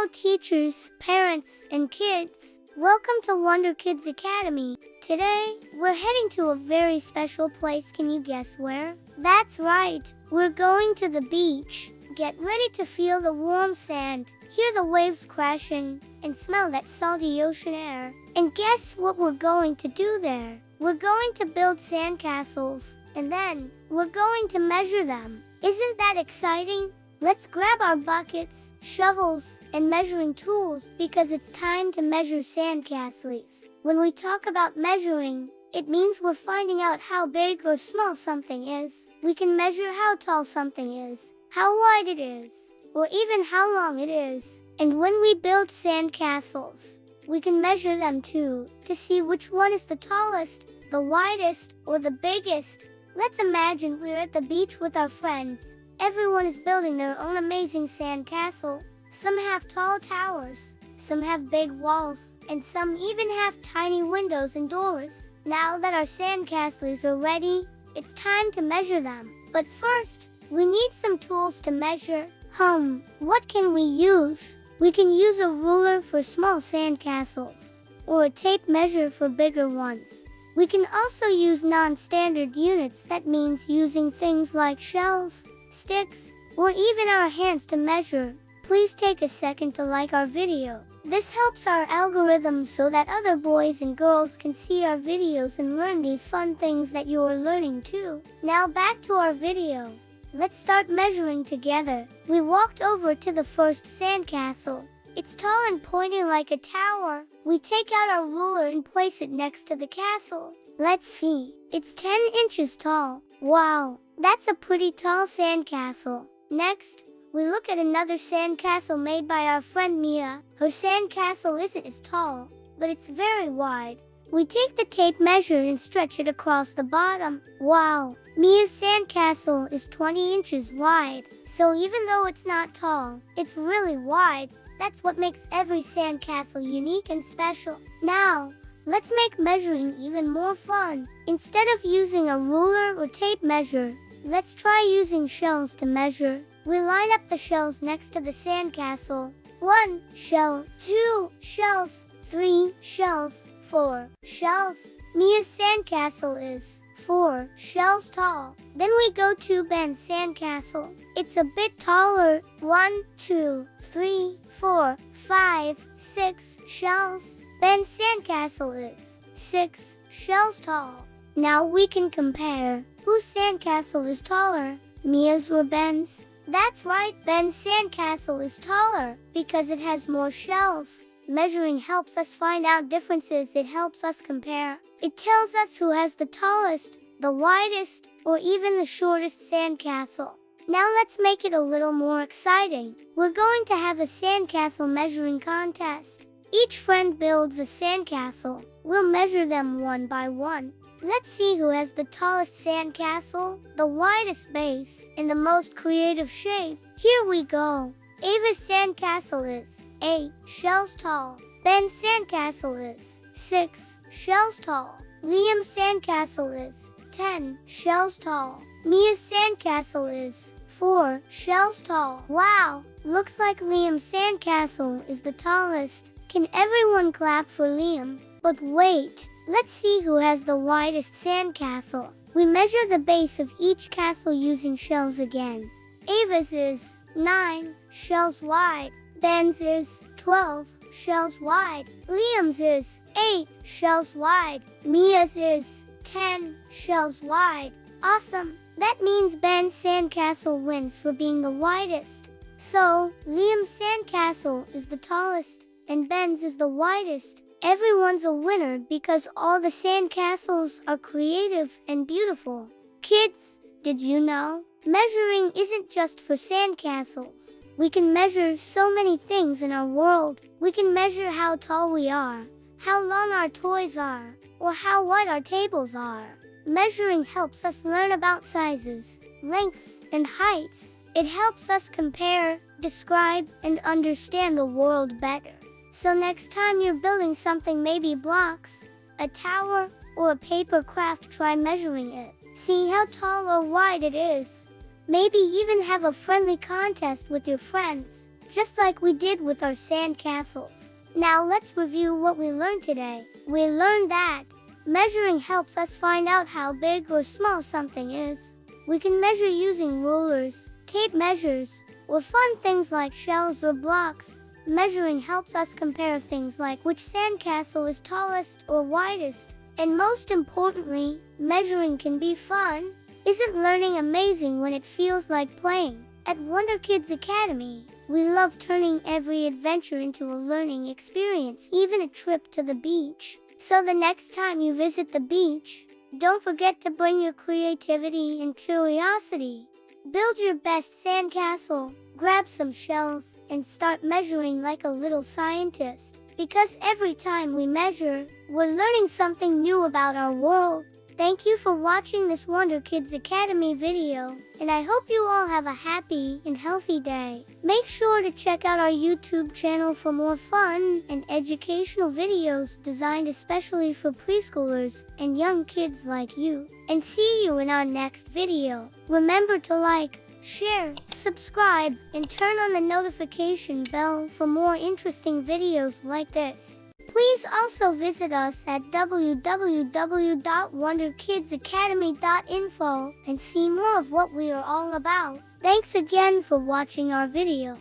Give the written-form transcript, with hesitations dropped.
Hello teachers, parents, and kids. Welcome to WonderKids Academy. Today, we're heading to a very special place. Can you guess where? That's right, we're going to the beach. Get ready to feel the warm sand, hear the waves crashing, and smell that salty ocean air. And guess what we're going to do there? We're going to build sandcastles, and then we're going to measure them. Isn't that exciting? Let's grab our buckets, shovels, and measuring tools because it's time to measure sandcastles. When we talk about measuring, it means we're finding out how big or small something is. We can measure how tall something is, how wide it is, or even how long it is. And when we build sandcastles, we can measure them too, to see which one is the tallest, the widest, or the biggest. Let's imagine we're at the beach with our friends. Everyone is building their own amazing sandcastle. Some have tall towers, some have big walls, and some even have tiny windows and doors. Now that our sandcastles are ready, it's time to measure them. But first, we need some tools to measure. What can we use? We can use a ruler for small sandcastles, or a tape measure for bigger ones. We can also use non-standard units. That means using things like shells, sticks, or even our hands to measure. Please take a second to like our video. This helps our algorithm so that other boys and girls can see our videos and learn these fun things that you are learning too. Now back to our video. Let's start measuring together. We walked over to the first sandcastle. It's tall and pointy like a tower. We take out our ruler and place it next to the castle. Let's see. It's 10 inches tall. Wow, that's a pretty tall sandcastle. Next, we look at another sandcastle made by our friend Mia. Her sandcastle isn't as tall, but it's very wide. We take the tape measure and stretch it across the bottom. Wow, Mia's sandcastle is 20 inches wide. So even though it's not tall, it's really wide. That's what makes every sandcastle unique and special. Now, let's make measuring even more fun. Instead of using a ruler or tape measure, let's try using shells to measure. We line up the shells next to the sandcastle. 1 shell, 2 shells, 3 shells, 4 shells. Mia's sandcastle is 4 shells tall. Then we go to Ben's sandcastle. It's a bit taller. 1, 2, 3, 4, 5, 6 shells. Ben's sandcastle is 6 shells tall. Now we can compare. Whose sandcastle is taller, Mia's or Ben's? That's right, Ben's sandcastle is taller because it has more shells. Measuring helps us find out differences. It helps us compare. It tells us who has the tallest, the widest, or even the shortest sandcastle. Now let's make it a little more exciting. We're going to have a sandcastle measuring contest. Each friend builds a sandcastle. We'll measure them one by one. Let's see who has the tallest sandcastle, the widest base, and the most creative shape. Here we go. Ava's sandcastle is 8 shells tall. Ben's sandcastle is 6 shells tall. Liam's sandcastle is 10 shells tall. Mia's sandcastle is 4 shells tall. Wow, looks like Liam's sandcastle is the tallest. Can everyone clap for Liam? But wait, let's see who has the widest sandcastle. We measure the base of each castle using shells again. Ava's is 9 shells wide. Ben's is 12 shells wide. Liam's is 8 shells wide. Mia's is 10 shells wide. Awesome! That means Ben's sandcastle wins for being the widest. So, Liam's sandcastle is the tallest, and Ben's is the widest. Everyone's a winner because all the sandcastles are creative and beautiful. Kids, did you know? Measuring isn't just for sandcastles. We can measure so many things in our world. We can measure how tall we are, how long our toys are, or how wide our tables are. Measuring helps us learn about sizes, lengths, and heights. It helps us compare, describe, and understand the world better. So next time you're building something, maybe blocks, a tower, or a paper craft, try measuring it. See how tall or wide it is. Maybe even have a friendly contest with your friends. just like we did with our sandcastles. Now let's review what we learned today. We learned that measuring helps us find out how big or small something is. We can measure using rulers, tape measures, or fun things like shells or blocks. Measuring helps us compare things like which sandcastle is tallest or widest. And most importantly, measuring can be fun. Isn't learning amazing when it feels like playing? At WonderKids Academy, we love turning every adventure into a learning experience, even a trip to the beach. So the next time you visit the beach, don't forget to bring your creativity and curiosity. Build your best sandcastle, grab some shells, and start measuring like a little scientist. Because every time we measure, we're learning something new about our world. Thank you for watching this WonderKids Academy video, and I hope you all have a happy and healthy day. Make sure to check out our YouTube channel for more fun and educational videos designed especially for preschoolers and young kids like you. And see you in our next video. Remember to like, share, subscribe, and turn on the notification bell for more interesting videos like this. Please also visit us at www.wonderkidsacademy.info and see more of what we are all about. Thanks again for watching our video.